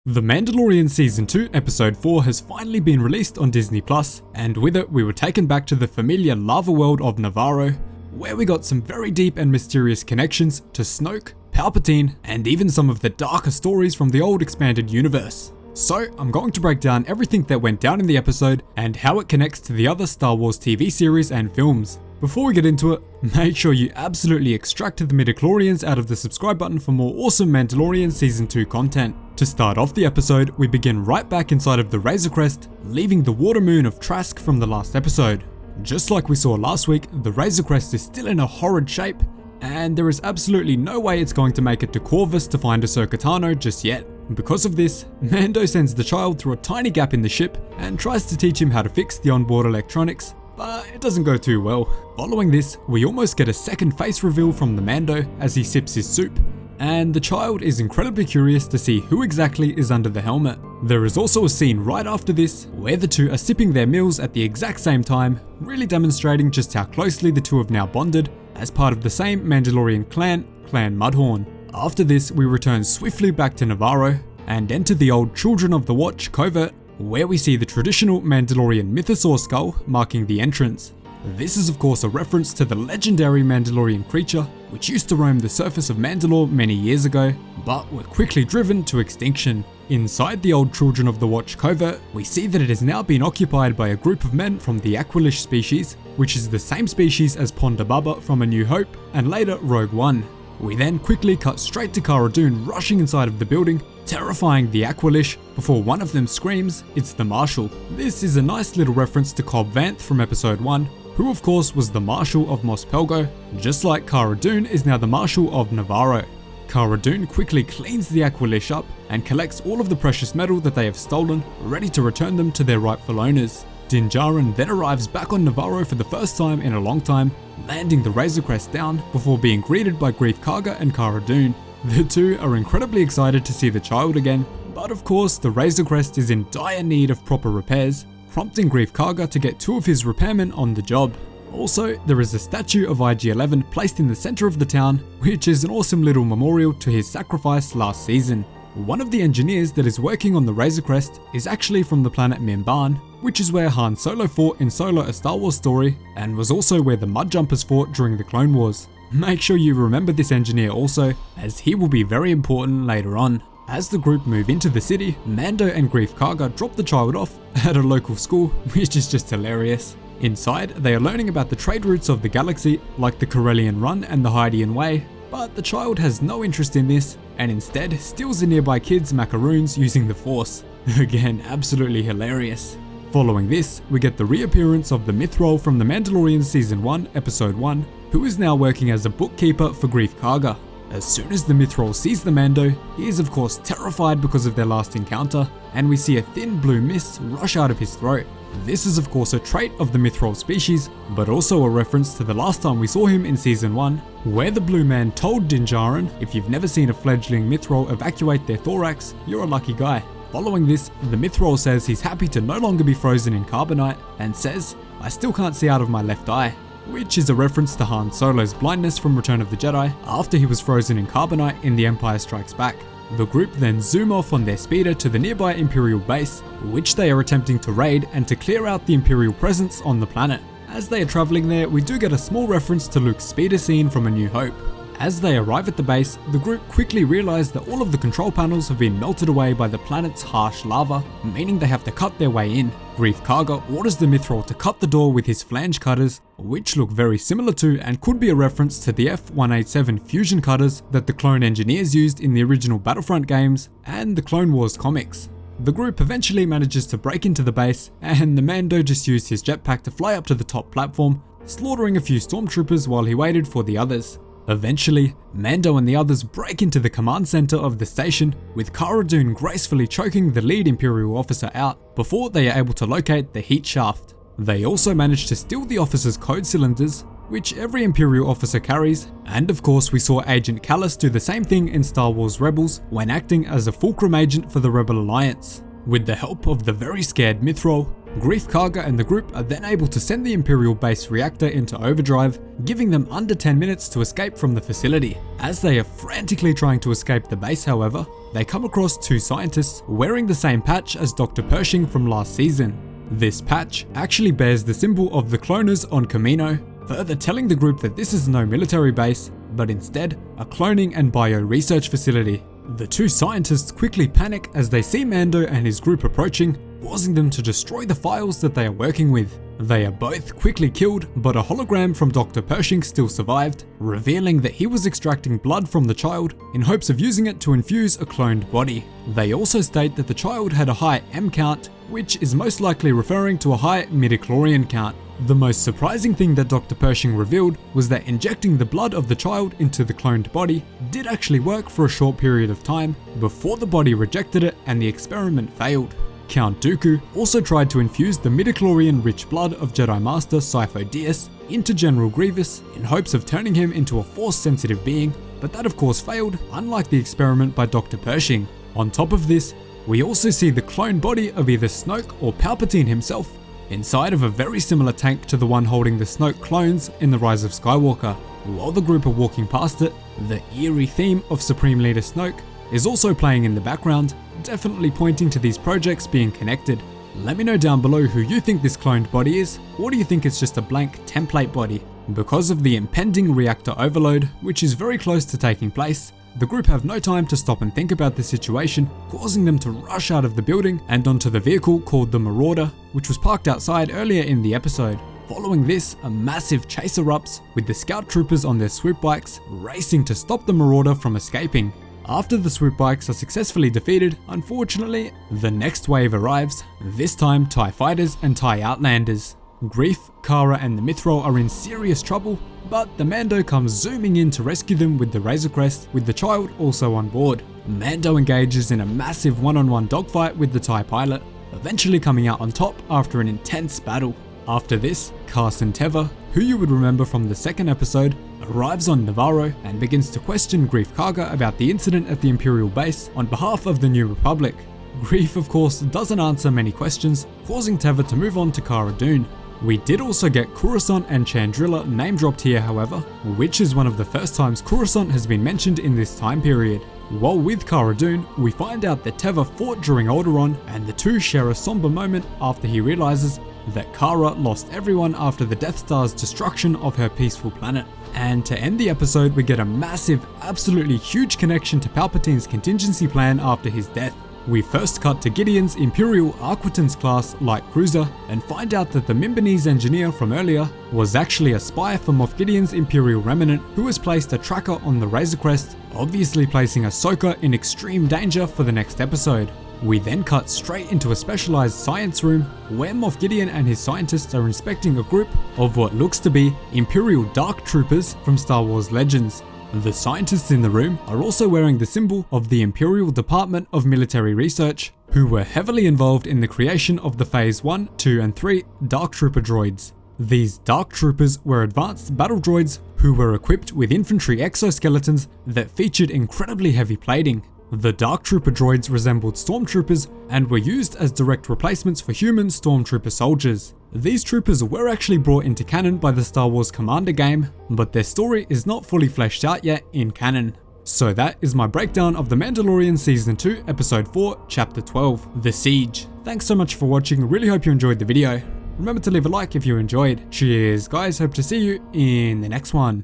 The Mandalorian Season 2 Episode 4 has finally been released on Disney+, and with it we were taken back to the familiar lava world of Nevarro, where we got some very deep and mysterious connections to Snoke, Palpatine, and even some of the darker stories from the old expanded universe. So I'm going to break down everything that went down in the episode and how it connects to the other Star Wars TV series and films. Before we get into it, make sure you absolutely extract the midichlorians out of the subscribe button for more awesome Mandalorian Season 2 content. To start off the episode, we begin right back inside of the Razor Crest, leaving the water moon of Trask from the last episode. Just like we saw last week, the Razor Crest is still in a horrid shape, and there is absolutely no way it's going to make it to Corvus to find Ahsoka Tano just yet. Because of this, Mando sends the child through a tiny gap in the ship and tries to teach him how to fix the onboard electronics, but it doesn't go too well. Following this, we almost get a second face reveal from the Mando as he sips his soup, and the child is incredibly curious to see who exactly is under the helmet. There is also a scene right after this where the two are sipping their meals at the exact same time, really demonstrating just how closely the two have now bonded as part of the same Mandalorian clan, Clan Mudhorn. After this, we return swiftly back to Nevarro and enter the old Children of the Watch covert, where we see the traditional Mandalorian mythosaur skull marking the entrance. This is of course a reference to the legendary Mandalorian creature which used to roam the surface of Mandalore many years ago, but were quickly driven to extinction. Inside the old Children of the Watch covert, we see that it has now been occupied by a group of men from the Aqualish species, which is the same species as Ponda Baba from A New Hope and later Rogue One. We then quickly cut straight to Cara Dune rushing inside of the building, terrifying the Aqualish before one of them screams, "It's the Marshal." This is a nice little reference to Cobb Vanth from episode 1, who of course was the Marshal of Mos Pelgo, just like Cara Dune is now the Marshal of Nevarro. Cara Dune quickly cleans the Aqualish up and collects all of the precious metal that they have stolen, ready to return them to their rightful owners. Din Djarin then arrives back on Nevarro for the first time in a long time, landing the Razor Crest down before being greeted by Greef Karga and Cara Dune. The two are incredibly excited to see the child again, but of course the Razor Crest is in dire need of proper repairs, prompting Greef Karga to get two of his repairmen on the job. Also, there is a statue of IG-11 placed in the center of the town, which is an awesome little memorial to his sacrifice last season. One of the engineers that is working on the Razor Crest is actually from the planet Mimban, which is where Han Solo fought in Solo: A Star Wars Story, and was also where the Mudjumpers fought during the Clone Wars. Make sure you remember this engineer also, as he will be very important later on. As the group move into the city, Mando and Greef Karga drop the child off at a local school, which is just hilarious. Inside, they are learning about the trade routes of the galaxy, like the Corellian Run and the Hydean Way, but the child has no interest in this, and instead steals a nearby kid's macaroons using the Force. Again, absolutely hilarious. Following this, we get the reappearance of the Mythrol from The Mandalorian Season 1, Episode 1, who is now working as a bookkeeper for Greef Karga. As soon as the Mythrol sees the Mando, he is of course terrified because of their last encounter, and we see a thin blue mist rush out of his throat. This is of course a trait of the Mythrol species, but also a reference to the last time we saw him in Season 1, where the Blue Man told Din Djarin, if you've never seen a fledgling Mythrol evacuate their thorax, you're a lucky guy. Following this, the Mythrol says he's happy to no longer be frozen in carbonite, and says, "I still can't see out of my left eye," which is a reference to Han Solo's blindness from Return of the Jedi after he was frozen in carbonite in The Empire Strikes Back. The group then zoom off on their speeder to the nearby Imperial base, which they are attempting to raid and to clear out the Imperial presence on the planet. As they are travelling there, we do get a small reference to Luke's speeder scene from A New Hope. As they arrive at the base, the group quickly realise that all of the control panels have been melted away by the planet's harsh lava, meaning they have to cut their way in. Greef Karga orders the Mythrol to cut the door with his flange cutters, which look very similar to and could be a reference to the F-187 fusion cutters that the clone engineers used in the original Battlefront games and the Clone Wars comics. The group eventually manages to break into the base, and the Mando just used his jetpack to fly up to the top platform, slaughtering a few stormtroopers while he waited for the others. Eventually, Mando and the others break into the command center of the station, with Cara Dune gracefully choking the lead Imperial officer out before they are able to locate the heat shaft. They also manage to steal the officer's code cylinders, which every Imperial officer carries, and of course we saw Agent Kallus do the same thing in Star Wars Rebels when acting as a fulcrum agent for the Rebel Alliance. With the help of the very scared Mythrol, Greef Karga and the group are then able to send the Imperial base reactor into overdrive, giving them under 10 minutes to escape from the facility. As they are frantically trying to escape the base, however, they come across two scientists wearing the same patch as Dr. Pershing from last season. This patch actually bears the symbol of the cloners on Kamino, further telling the group that this is no military base, but instead a cloning and bio research facility. The two scientists quickly panic as they see Mando and his group approaching, causing them to destroy the files that they are working with. They are both quickly killed, but a hologram from Dr. Pershing still survived, revealing that he was extracting blood from the child in hopes of using it to infuse a cloned body. They also state that the child had a high M count, which is most likely referring to a high midichlorian count. The most surprising thing that Dr. Pershing revealed was that injecting the blood of the child into the cloned body did actually work for a short period of time before the body rejected it and the experiment failed. Count Dooku also tried to infuse the midichlorian-rich blood of Jedi Master Sifo Dyas into General Grievous in hopes of turning him into a Force-sensitive being, but that of course failed, unlike the experiment by Dr. Pershing. On top of this, we also see the clone body of either Snoke or Palpatine himself inside of a very similar tank to the one holding the Snoke clones in The Rise of Skywalker. While the group are walking past it, the eerie theme of Supreme Leader Snoke is also playing in the background, definitely pointing to these projects being connected. Let me know down below who you think this cloned body is, or do you think it's just a blank template body? Because of the impending reactor overload, which is very close to taking place, the group have no time to stop and think about the situation, causing them to rush out of the building and onto the vehicle called the Marauder, which was parked outside earlier in the episode. Following this, a massive chase erupts, with the scout troopers on their swoop bikes racing to stop the Marauder from escaping. After the swoop bikes are successfully defeated, unfortunately, the next wave arrives, this time TIE fighters and TIE Outlanders. Greef, Kara and the Mythrol are in serious trouble, but the Mando comes zooming in to rescue them with the Razor Crest, with the child also on board. Mando engages in a massive one-on-one dogfight with the TIE pilot, eventually coming out on top after an intense battle. After this, Carson Teva, who you would remember from the second episode, arrives on Nevarro and begins to question Greef Karga about the incident at the Imperial base on behalf of the New Republic. Greef of course doesn't answer many questions, causing Teva to move on to Cara Dune. We did also get Coruscant and Chandrila name dropped here however, which is one of the first times Coruscant has been mentioned in this time period. While with Cara Dune, we find out that Teva fought during Alderaan, and the two share a somber moment after he realizes that Kara lost everyone after the Death Star's destruction of her peaceful planet. And to end the episode, we get a massive, absolutely huge connection to Palpatine's contingency plan after his death. We first cut to Gideon's Imperial Arquitens class light cruiser and find out that the Mimbanese engineer from earlier was actually a spy for Moff Gideon's Imperial remnant who has placed a tracker on the Razor Crest, obviously placing Ahsoka in extreme danger for the next episode. We then cut straight into a specialized science room where Moff Gideon and his scientists are inspecting a group of what looks to be Imperial Dark Troopers from Star Wars Legends. The scientists in the room are also wearing the symbol of the Imperial Department of Military Research, who were heavily involved in the creation of the Phase 1, 2 and 3 Dark Trooper droids. These Dark Troopers were advanced battle droids who were equipped with infantry exoskeletons that featured incredibly heavy plating. The Dark Trooper droids resembled stormtroopers and were used as direct replacements for human stormtrooper soldiers. These troopers were actually brought into canon by the Star Wars Commander game, but their story is not fully fleshed out yet in canon. So that is my breakdown of The Mandalorian Season 2, Episode 4, Chapter 12, The Siege. Thanks so much for watching, really hope you enjoyed the video. Remember to leave a like if you enjoyed. Cheers guys, hope to see you in the next one.